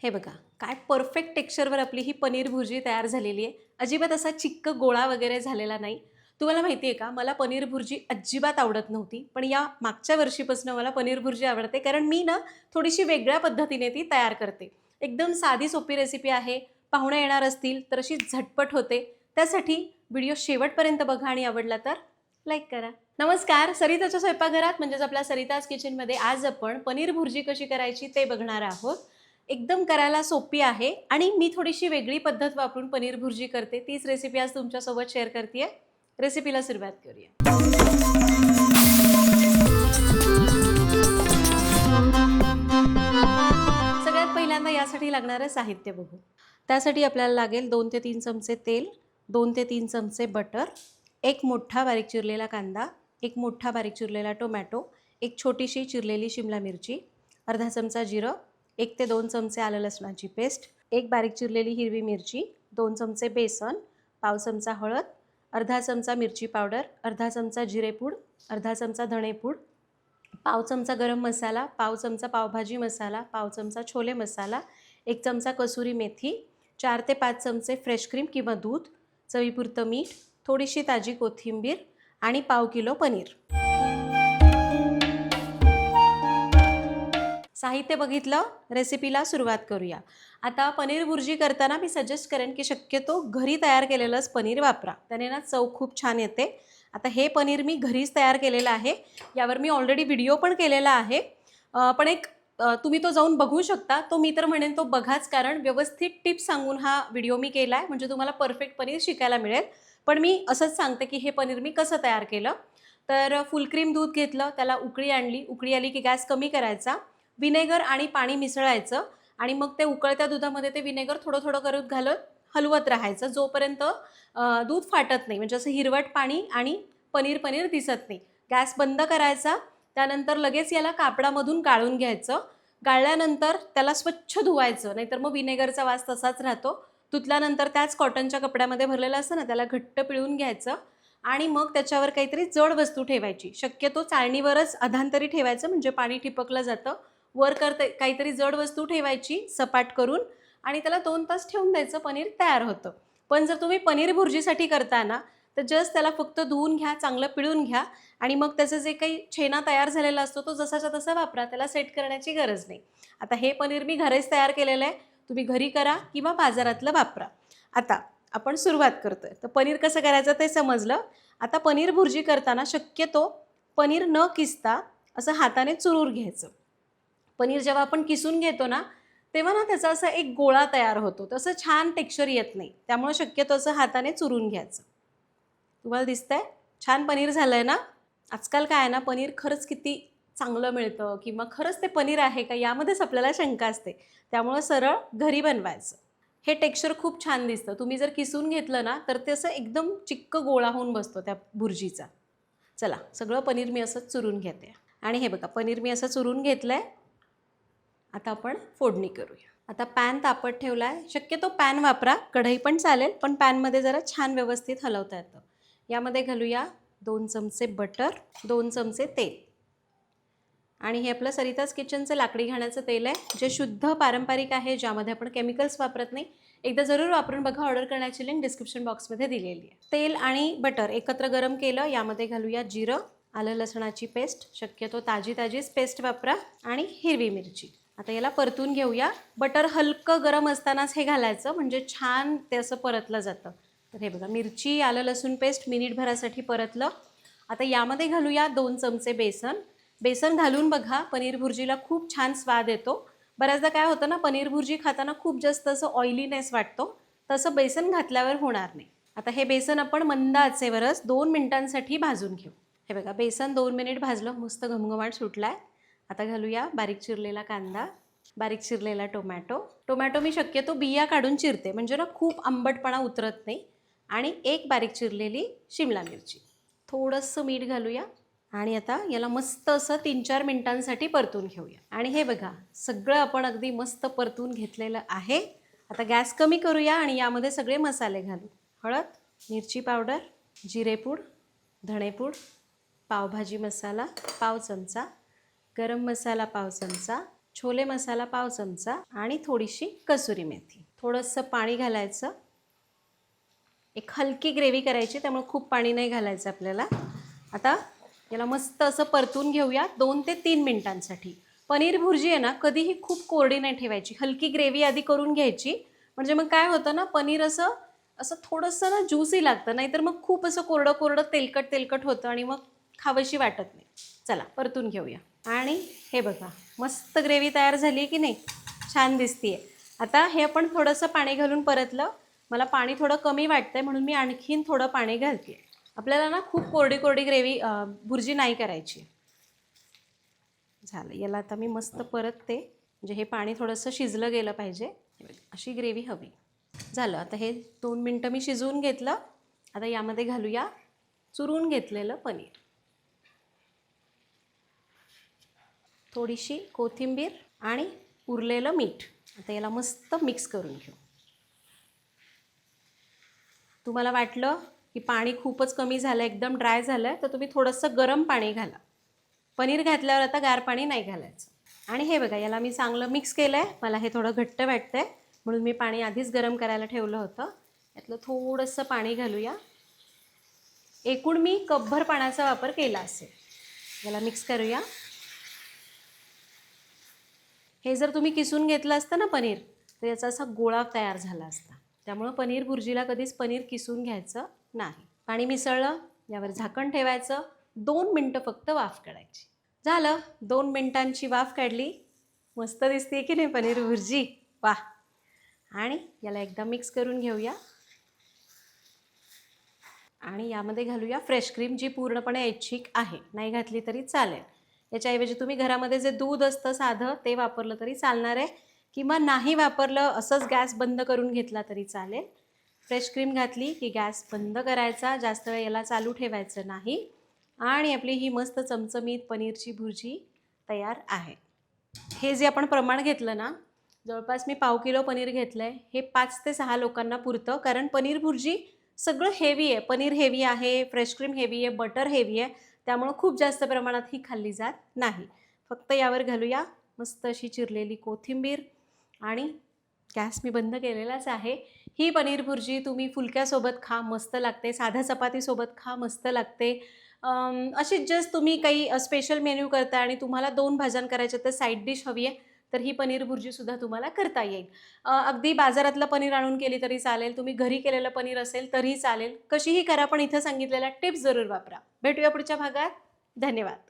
हे बघा, काय परफेक्ट टेक्स्चरवर आपली ही पनीर भुर्जी तयार झालेली आहे. अजिबात असा चिक्क गोळा वगैरे झालेला नाही. तुम्हाला माहिती आहे का, मला पनीर भुर्जी अजिबात आवडत नव्हती. पण या मागच्या वर्षीपासून मला पनीर भुर्जी आवडते. कारण मी ना थोडीशी वेगळ्या पद्धतीने ती तयार करते. एकदम साधी सोपी रेसिपी आहे. पाहुणे येणार असतील तर अशी झटपट होते. त्यासाठी व्हिडिओ शेवटपर्यंत बघा आणि आवडला तर लाईक करा. नमस्कार, सरिताच्या स्वयंपाकघरात म्हणजेच आपल्या सरिताज किचनमध्ये आज आपण पनीर भुर्जी कशी करायची ते बघणार आहोत. एकदम करायला सोपी आहे आणि मी थोडीशी वेगळी पद्धत वापरून पनीर भुर्जी करते. तीच रेसिपी आज तुमच्यासोबत शेअर करते. रेसिपीला सुरुवात करूया. सगळ्यात पहिल्यांदा यासाठी लागणारं साहित्य बघू. त्यासाठी आपल्याला लागेल 2 ते 3 चमचे तेल, 2 ते 3 चमचे बटर, एक मोठा बारीक चिरलेला कांदा, एक मोठा बारीक चिरलेला टोमॅटो, एक छोटीशी चिरलेली शिमला मिरची, अर्धा चमचा जिरं, 1 ते 2 चमचे आलं लसणाची पेस्ट, एक बारीक चिरलेली हिरवी मिरची, 2 चमचे बेसन, पाव चमचा हळद, अर्धा चमचा मिरची पावडर, अर्धा चमचा जिरेपूड, अर्धा चमचा धणेपूड, पाव चमचा गरम मसाला, पाव चमचा पावभाजी मसाला, पाव चमचा छोले मसाला, 1 चमचा कसुरी मेथी, 4 ते 5 चमचे फ्रेश क्रीम किंवा दूध, चवीपुरतं मीठ, थोडीशी ताजी कोथिंबीर आणि पाव किलो पनीर. साहित्य बघितलं, रेसिपीला सुरुवात करूया. आता पनीर भुर्जी करताना मी सजेस्ट करेन की शक्यतो घरी तयार केलेलंच पनीर वापरा. त्याने ना चव खूप छान येते. आता हे पनीर मी घरीच तयार केलेलं आहे. यावर मी ऑलरेडी व्हिडिओ पण केलेला आहे. पण तुम्ही तो जाऊन बघू शकता. तो मी तर म्हणेन तो बघाच, कारण व्यवस्थित टिप्स सांगून हा व्हिडिओ मी केला आहे. म्हणजे तुम्हाला परफेक्ट पनीर शिकायला मिळेल. पण मी असंच सांगते की हे पनीर मी कसं तयार केलं. तर फुल क्रीम दूध घेतलं, त्याला उकळी आणली. उकळी आली की गॅस कमी करायचा. विनेगर आणि पाणी मिसळायचं आणि मग ते उकळत्या दुधामध्ये ते विनेगर थोडं थोडं करत घालत हलवत राहायचं जोपर्यंत दूध फाटत नाही. म्हणजे असं हिरवट पाणी आणि पनीर पनीर दिसत नाही. गॅस बंद करायचा. त्यानंतर लगेच याला कापडामधून गाळून घ्यायचं. गाळल्यानंतर त्याला स्वच्छ धुवायचं, नाहीतर मग विनेगरचा वास तसाच राहतो. धुतल्यानंतर त्याच कॉटनच्या कपड्यामध्ये भरलेलं असतं ना, त्याला घट्ट पिळून घ्यायचं आणि मग त्याच्यावर काहीतरी जड वस्तू ठेवायची. शक्यतो चाळणीवरच अधांतरी ठेवायचं, म्हणजे पाणी ठिपकलं जातं. वर काहीतरी जड वस्तू ठेवायची सपाट करून आणि त्याला 2 तास ठेवून द्यायचं. पनीर तयार होतं. पण जर तुम्ही पनीर भुर्जीसाठी करता ना, तर जस्ट त्याला फक्त धुवून घ्या, चांगलं पिळून घ्या आणि मग त्याचं जे काही छेना तयार झालेला असतो तो जसाच्या तसा वापरा. त्याला सेट करण्याची गरज नाही. आता हे पनीर मी घरीच तयार केलेलं आहे. तुम्ही घरी करा किंवा बाजारातलं वापरा. आता आपण सुरुवात करतोय. तर पनीर कसं करायचं ते समजलं. आता पनीर भुर्जी करताना शक्यतो पनीर न किसता असं हाताने चुरून घ्यायचं. पनीर जेव्हा आपण किसून घेतो ना, तेव्हा ना त्याचा असा एक गोळा तयार होतो. तसं छान टेक्स्चर येत नाही. त्यामुळे शक्यतो असं हाताने चुरून घ्यायचं. तुम्हाला दिसतंय छान पनीर झालंय ना. आजकाल काय आहे ना, पनीर खरंच किती चांगलं मिळतं किंवा खरंच ते पनीर आहे का यामध्येच आपल्याला शंका असते. त्यामुळं सरळ घरी बनवायचं. हे टेक्स्चर खूप छान दिसतं. तुम्ही जर किसून घेतलं ना, तर ते असं एकदम चिक्क गोळा होऊन बसतो त्या भुर्जीचा. चला, सगळं पनीर मी असं चुरून घेते आणि हे बघा पनीर मी असं चुरून घेतलंय. आता आपण फोडणी करूया. आता पॅन तापत ठेवला आहे. शक्यतो पॅन वापरा, कढई पण चालेल, पण पॅनमध्ये जरा छान व्यवस्थित हलवता येतं. यामध्ये घालूया 2 चमचे बटर, 2 चमचे तेल आणि हे आपलं सरिताज किचनचं लाकडी घाण्याचं तेल आहे, जे शुद्ध पारंपरिक आहे, ज्यामध्ये आपण केमिकल्स वापरत नाही. एकदा जरूर वापरून बघा. ऑर्डर करण्याची लिंक डिस्क्रिप्शन बॉक्समध्ये दिलेली आहे. तेल आणि बटर एकत्र गरम केलं. यामध्ये घालूया जिरं, आलं लसणाची पेस्ट, शक्यतो ताजीच पेस्ट वापरा, आणि हिरवी मिरची. आता याला परतून घेऊया. बटर हलकं गरम असतानाच हे घालायचं, म्हणजे छान ते असं परतलं जातं. तर हे बघा, मिरची आलं लसूण पेस्ट मिनिटभरासाठी परतलं. आता यामध्ये घालूया 2 चमचे बेसन. बेसन घालून बघा, पनीर भुर्जीला खूप छान स्वाद येतो. बऱ्याचदा काय होतं ना, पनीर भुर्जी खाताना खूप जास्त असं ऑइलीनेस वाटतो. तसं बेसन घातल्यावर होणार नाही. आता हे बेसन आपण मंद आचेवरच 2 मिनिटांसाठी भाजून घेऊ. हे बघा, बेसन 2 मिनिट भाजलं, मस्त घमघमाट सुटलाय. आता घालूया बारीक चिरलेला कांदा, बारीक चिरलेला टोमॅटो मी शक्यतो बिया काढून चिरते, म्हणजे ना खूप आंबटपणा उतरत नाही. आणि एक बारीक चिरलेली शिमला मिरची. थोडंसं मीठ घालूया आणि आता याला मस्त असं 3-4 मिनिटांसाठी परतून घेऊया. आणि हे बघा, सगळं आपण अगदी मस्त परतून घेतलेलं आहे. आता गॅस कमी करूया आणि यामध्ये सगळे मसाले घालू. हळद, मिरची पावडर, जिरेपूड, धणेपूड, पावभाजी मसाला पाव चमचा, गरम मसाला पाव चमचा, छोले मसाला पाव चमचा आणि थोडीशी कसुरी मेथी. थोडंसं पाणी घालायचं. एक हलकी ग्रेव्ही करायची, त्यामुळे खूप पाणी नाही घालायचं आपल्याला. आता याला मस्त असं परतून घेऊया 2 ते 3 मिनिटांसाठी. पनीर भुर्जी आहे ना, कधीही खूप कोरडी नाही ठेवायची. हलकी ग्रेव्ही आधी करून घ्यायची, म्हणजे मग काय होतं ना, पनीर असं असं थोडंसं ना ज्युसी लागतं, नाहीतर मग खूप असं कोरडं कोरडं तेलकट तेलकट होतं आणि मग खावंशी वाटत नाही. चला परतून घेऊया. आणि हे बघा, मस्त ग्रेव्ही तयार झाली की नाही, छान दिसतीये. आता हे आपण थोडंसं पाणी घालून परतलं. मला पाणी थोडं कमी वाटतंय, म्हणून मी आणखीन थोडं पाणी घालते. आपल्याला ना खूप कोरडी कोरडी ग्रेव्ही भुर्जी नाही करायची. झालं, याला आता मी मस्त परतते, म्हणजे हे पाणी थोडंसं शिजलं गेलं पाहिजे. अशी ग्रेव्ही हवी. झालं, आता हे 2 मिनटं मी शिजवून घेतलं. आता यामध्ये घालूया चुरून घेतलेलं पनीर, थोडीशी कोथिंबीर आणि उरलेलं मीठ. आता याला मस्त मिक्स करून घेऊ. तुम्हाला वाटलं की पाणी खूपच कमी झालं, एकदम ड्राय झालं आहे, तर तुम्ही थोडंसं गरम पाणी घाला. पनीर घातल्यावर आता गार पाणी नाही घालायचं. आणि हे बघा, याला मी चांगलं मिक्स केलं आहे. मला हे थोडं घट्ट वाटतं आहे, म्हणून मी पाणी आधीच गरम करायला ठेवलं होतं. यातलं थोडंसं पाणी घालूया. एकूण मी कपभर पाण्याचा वापर केला असेल. याला मिक्स करूया. हे जर तुम्ही किसून घेतलं असतं ना पनीर, तर याचा असा गोळा तयार झाला असता. त्यामुळं पनीर भुर्जीला कधीच पनीर किसून घ्यायचं नाही. पाणी मिसळलं, यावर झाकण ठेवायचं. 2 मिनटं फक्त वाफ काढायची. झालं, 2 मिनटांची वाफ काढली. मस्त दिसते की नाही पनीर भुर्जी? वाह! आणि याला एकदा मिक्स करून घेऊया. आणि यामध्ये घालूया फ्रेश क्रीम, जी पूर्णपणे ऐच्छिक आहे, नाही घातली तरी चालेल. याच्याऐवजी तुम्ही घरामध्ये जे दूध असतं साधं, ते वापरलं तरी चालणार आहे, किंवा नाही वापरलं, असंच गॅस बंद करून घेतला तरी चालेल. फ्रेश क्रीम घातली की गॅस बंद करायचा, जास्त वेळ याला चालू ठेवायचं नाही. आणि आपली ही मस्त चमचमीत पनीरची भुर्जी तयार आहे. हे जे आपण प्रमाण घेतलं ना, जवळपास मी पाव किलो पनीर घेतलं आहे. हे 5 ते 6 लोकांना पुरतं, कारण पनीर भुर्जी सगळं हेवी आहे. पनीर हेवी आहे, फ्रेश क्रीम हेवी आहे, बटर हेवी आहे. त्यामुळं खूप जास्त प्रमाणात ही खाल्ली जात नाही. फक्त यावर घालूया मस्त अशी चिरलेली कोथिंबीर. आणि गॅस मी बंद केलेलाच आहे. ही पनीर भुर्जी तुम्ही फुलक्यासोबत खा, मस्त लागते. साध्या चपातीसोबत खा, मस्त लागते. अशीच जस्ट तुम्ही काही स्पेशल मेन्यू करता आणि तुम्हाला 2 भाज्या करायच्या, तर साईड डिश हवी आहे, तर ही पनीर भुर्जीसुद्धा तुम्हाला करता येईल. अगदी बाजारातलं पनीर आणून केली तरी चालेल, तुम्ही घरी केलेलं पनीर असेल तरीही चालेल. कशीही करा, पण इथं सांगितलेल्या टिप्स जरूर वापरा. भेटूया पुढच्या भागात. धन्यवाद.